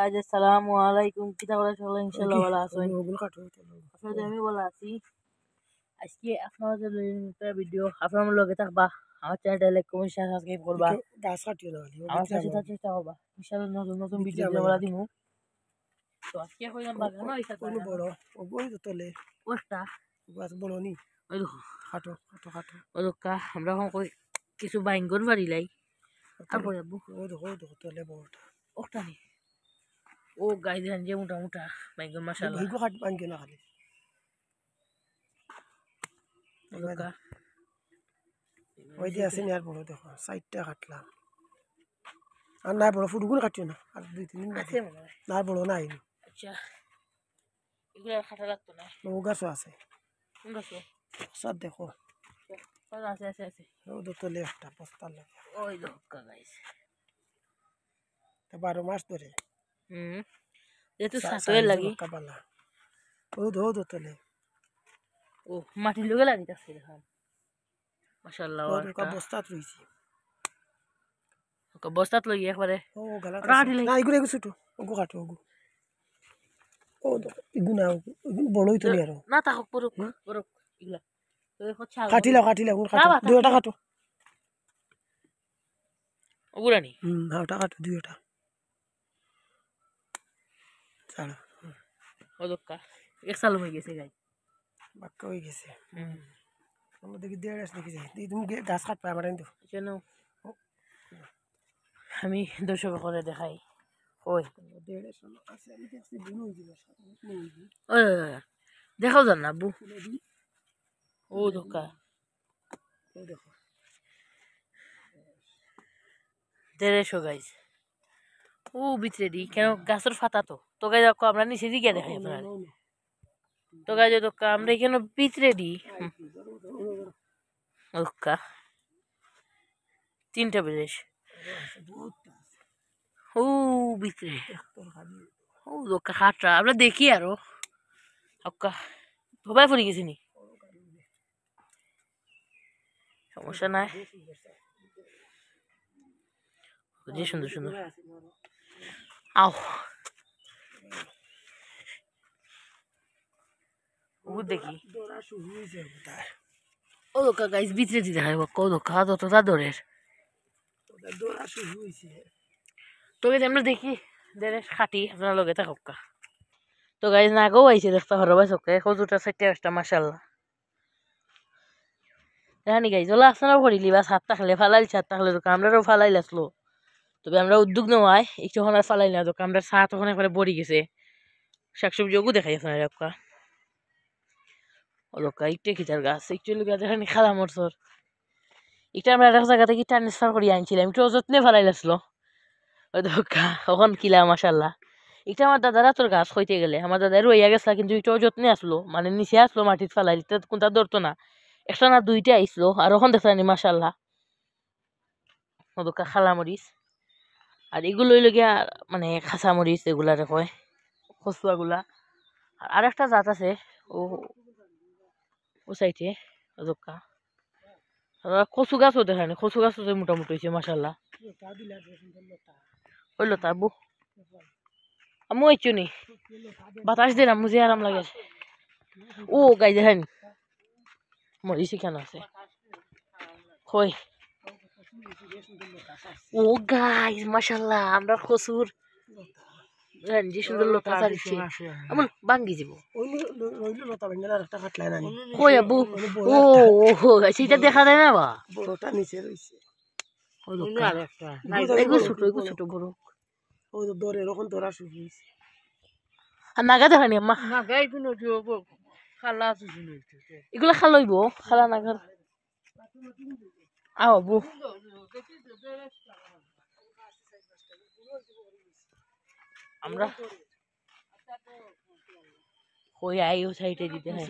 আজ আসসালামু আলাইকুম কিতা করে সকলে ইনশাআল্লাহ ভালো আছেন আসলে আমি ভালো আছি আজকে আপনাদের জন্য একটা ভিডিও আপনাদের লগে থাকবা আমার চ্যানেলটা লাইক কমেন্ট শেয়ার সাবস্ক্রাইব করবা গাছ কাটিও না আমার সাথে থাকার চেষ্টা করবা ইনশাআল্লাহ নতুন নতুন ভিডিও দিবা দিমু তো আজকে কইলাম বাগানো হইছে কোন বড় ওই তো তলে ওটা গাছ বড় নি ওই দেখো খাটো খাটো খাটো ওদকা আমরা এখন কই কিছু বাইঙ্গন বাড়ি লাই তারপরে আব্বু ও দেখো তলে বড়টা ওটা নি ও গাই দেন যে মোটা মোটা বাইঙ্গন মাশাআল্লাহ ভিগো কাট বাঙ্গে না খালি ওদকা ওই যে আছে আর বড় দেখো সাইডটা কাটলাম আর না বড় ফুটগুলো কাটিও না আর দুই তিন দিন আছে মনে হয় না বড় নাই আচ্ছা এগুলো খাটা লাগতো না ও গাছও আছে কোন গাছে সব দেখো আছে আছে আছে ও তো তলে একটা বস্তার লাগে ওই দোকা গাইস 12 মাস ধরে যেহেতু সাতোয়ের লাগি কাবালা ও তো তলে ও মাটির লগে লাগিতেছে দেখুন মাশাআল্লাহ ওর বস্তাত রইছি ওকে বস্তাত লই একবারে ও গালা রাটি লই না এগুলো ছোট ওগো কাটো ওগো ও ইগুনা বড়ই তো নিয়ারো না তা হোক পরক পরক ইগলা তো দেখো ছাল কাটিলা ওগুলো কাটো দুইটা কাটো ওগুলানি ওটা কাটো দুইটা ছাড়ো ও দোকা এক সাল হয়ে গেছে গাই বাক্কা হয়ে গেছে আমরা দেখি দেড় গাছ দেখি যাই তুমি গাছ কাটবে আমার কিন্তু কেন আমি দর্শক করে দেখাই ওই দেখাও যান না আব্বু ও দোকা দেখো 150 গাইজ ও ভিতরে দি কেন গাছের ফাতা তো গাই দেখো আমরা নিচে দিকে দেখাই আপনার তো গাই তো আমরা এখানে ভিতরে দি ওকা 3টা বিদেশ ও ভিতরে ও দোকা খাটরা আমরা দেখি আরো ওকা ধোবাই পড়ে গেছি নি সমস্যা নাই যে সুন্দর সুন্দর আও ও দেখি ও দোকা গাইস ভিতরে দিতে হয় কো দোকা তো তা দরের তো গাইস আমরা দেখি দেরের খাটি আপনার লগে তা হক্কা তো গাইস না গো আইছে দেখতে হরবাই সকে কজুটা 4টা মাশাআল্লাহ জানি গাইস ওলা আসনা করিলি বা সাত থাকলে ফালাইল সাত থাকলে তো আমরাও ফালাইল আসলো তবে আমরা উদ্যোগ নেওয়ায় একটু হন আর ফালাই না তো আমরা সাত ওখানে করে বড়ি গেছে শাকসবজিও দেখাই আছে না রক্কা ও লোকা একটু খিচার গাছ একটু লুকা দেখানি খালা মরসর এটা আমরা এক জায়গা থেকে ট্রান্সফার করে আনছিলাম একটু যত্নে ফালাই আসলো ওই দোকা ওখান কিলা মাশাআল্লাহ এটা আমার দাদারা তোর গাছ হইতে গেলে আমার দাদা রইয়া গেছিল কিন্তু একটু যত্নে আসলো মানে নিচে আসলো মাটির ফালাই কোনটা ধরতো না একটা না দুইটা আইসলো আর ওখান দেখলানি মাশাআল্লাহ ও দোকা খালা মরিচ আর এগুলো গিয়া মানে খাসা মরিচ এগুলা কয় কচুয়াগুলা আর একটা জাত আছে ও ও সাইডে দোকা কচু গাছও দেখায়নি কচু গাছও মোটামুটি হয়েছে মাশাআল্লাহ হইলো তা আব্বু আমি হইছো নি বাতাস দিলাম মুঝে আরাম লাগে ও গাই দেখায়নি মরিচ কেন আছে কই ও গাইস মাশাআল্লাহ আমরা কচুর যে সুন্দর লতা ছাড়িছে আমন ভাঙ্গি যাব কই আব্বু ও সেটা দেখা যায় না বা বড়টা নিচে রইছে এগুলো ছোট বড় ও তো দরে রকম তোরা শুরু হইছে আর নাগা দেখানি আম্মা নাগা এগুলো খালা এগুলো খালইব খালা নাগার আও আব্বু আমরা কই আইও সাইডে দিতে হয়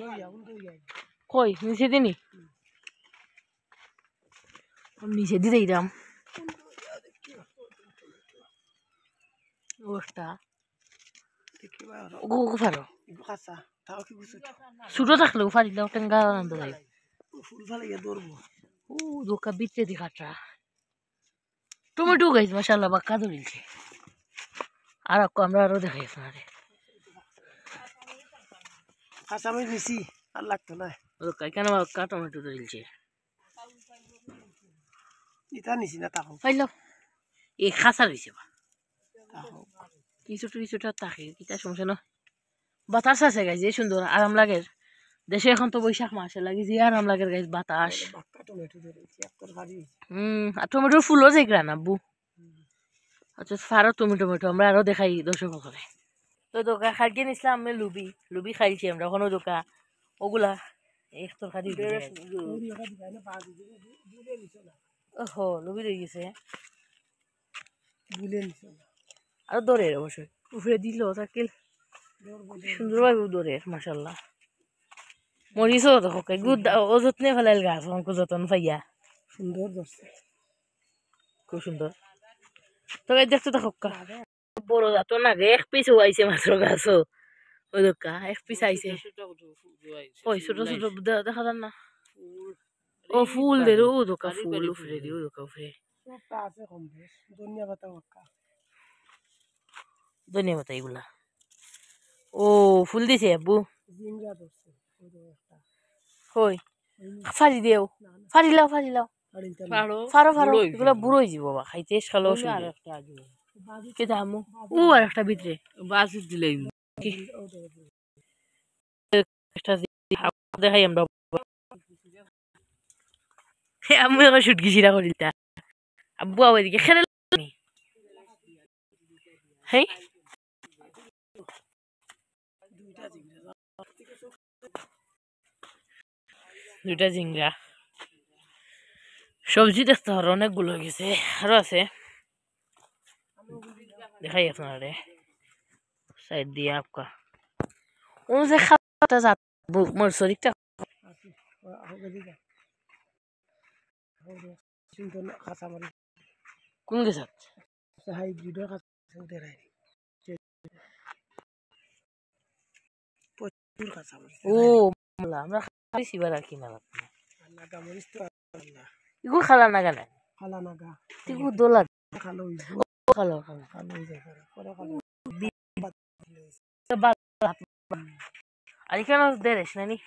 কই নিচে দিনি নিচে দিতে দিলাম ওটা গো ফারো ছোট থাকলেও ফারিলেও টেঙ্গা আনন্দ যায় ও দোকা বিচ্ছে দি কাটা টমেটো গাইস মাশাআল্লাহ বাক্কা ধরিছে আর আমরা আরো দেখাই আপনারে কাঁচামরিচ নিছি আর লাগতো না কেন কা টমেটো ধরিলছে ইটা নিছি না তাকো পাইল এই খাসা রয়েছে বা তাকো কিছুটা কিছুটা থাকে কিতা সমস্যা না বাতাস আছে গাইজ যে সুন্দর আরাম লাগে দেশে এখন তো বৈশাখ মাসে লাগে যে আরাম লাগে গাইজ বাতাস বাক্কা টমেটো ধরেছি এক তরকারি আর টমেটোর ফুলও যে গ্রান আব্বু আচ্ছা ফারো তুমি টমেটো আমরা আরো দেখাই দর্শক করে তো দোকা খাইয়ে নিছিলাম আমি লুবি লুবি খাইছি আমরা ওখানে দোকা ওগুলা এক তরকারি ওহো লুবি রয়ে গেছে বুলে নিছো আর দরের অবশ্যই উফরে দিল তাকিল সুন্দরভাবে দরের মাসাল্লাহ মরিচও দেখো গুদ অযত্নে ফেলাইল গাছ অঙ্ক যতন পাইয়া সুন্দর ধরছে খুব সুন্দর তো গাছ দেখতে দেখো বড় যাতো না গে এক পিস আইছে মাত্র গাছও ওই দোকা এক পিস আইছে ওই ছোট ছোট দেখা যান না ও ফুল দে ও দোকা ফুল উফরে দি ও দোকা উফরে সবটা আছে কম বেশ ধনিয়া পাতা বাক্কা ধন্যবাদ এগুলা ও ফুল দিছে আব্বু জিঙ্গা ধরছে ওই যে একটা হই ফাড়ি দেও ফাড়ি লাও আর ইনটা ফাড়ো এগুলা বুড়ো হয়ে যাব বাবা খাইতে খালো আর একটা কে দামু ও আর একটা ভিতরে বাসি দিলে একটা দেখাই আমরা আমি এখন শুটকি সিরা করিতা আব্বু আবার এদিকে খেলে হ্যাঁ দুইটা জিঙ্গা সবজি দেখতে পারো অনেকগুলো হয়ে গেছে আরো আছে দেখাই আপনারে সাইড দিয়ে আপকা ও যে খাতা যাত মোর শরীরটা সুন্দর কাঁচামরিচ কোন গেছে হাইব্রিডের কাঁচামরিচ দেয় প্রচুর কাঁচামরিচ ও আমরা খাইছি বার আর কিনা লাগবে নাগামরিচ তো আল্লাহ ইগু খালা না গানে খালা নাগা ইগু দোলা খালো খালো খালো হয়ে যায় পরে খালো আর এখানে দেরেস নানি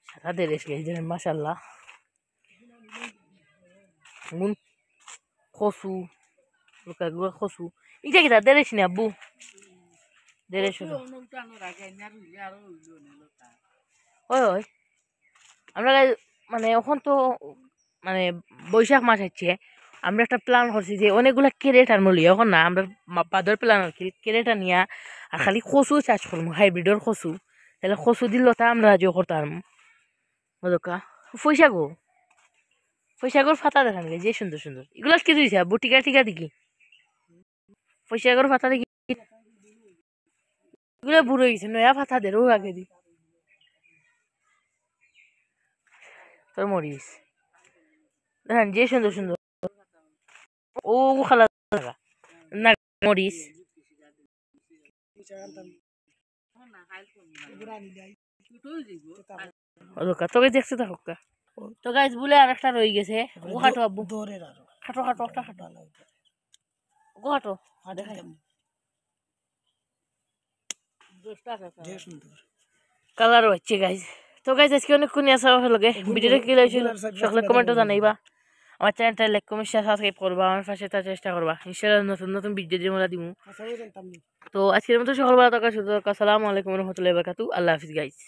সারা দেরেস গেছে মাশাল্লাহ গুন খসু লোকাগুলো খসু এটা কি দেরেস নি আব্বু দেরেস ওই আমরা মানে এখন তো মানে বৈশাখ মাস হচ্ছে আমরা একটা প্ল্যান করছি যে অনেকগুলা কেরেট আনবো লিয়ে এখন না আমরা বাদর প্ল্যান আর কি কেরেট আনিয়া আর খালি কচু চাষ করবো হাইব্রিডর কচু তাহলে কচু দিল তা আমরা আজও করতাম ওদকা পয়সাগর ফাতা দেখান গে যে সুন্দর সুন্দর এগুলো কি দিয়েছে আব্বু টিকা টিকা দেখি পয়সাগর ফাতা দেখি এগুলো বুড়ো গেছে নয়া ফাতা দে ও আগে দি তোর মরিস দেখেন যে সুন্দর সুন্দর ও খালা না মরিস তোকে দেখতে থাকুক তো গাছ বলে আর একটা রয়ে গেছে ও খাটো আব্বু দৌড়ের আরো খাটো খাটো একটা খাটো ও খাটো দেখাই সুন্দর কালারও হচ্ছে গাইজ তো গাইজ আজকে অনেকক্ষণ আসা লগে ভিডিওটা কি লাগছিল সকলে কমেন্টও জানাইবা আমার চ্যানেলটা লাইক কমেন্ট শেয়ার সাবস্ক্রাইব করবা আমার পাশে তার চেষ্টা করবা ইনশাআল্লাহ নতুন নতুন ভিডিও দিয়ে আমরা দিমু তো আজকের মতো সকল ভালো থাকা সুযোগ আসসালামু আলাইকুম রহমতুল্লাহি ওয়া বারাকাতুহু আল্লাহ হাফিজ গাইজ।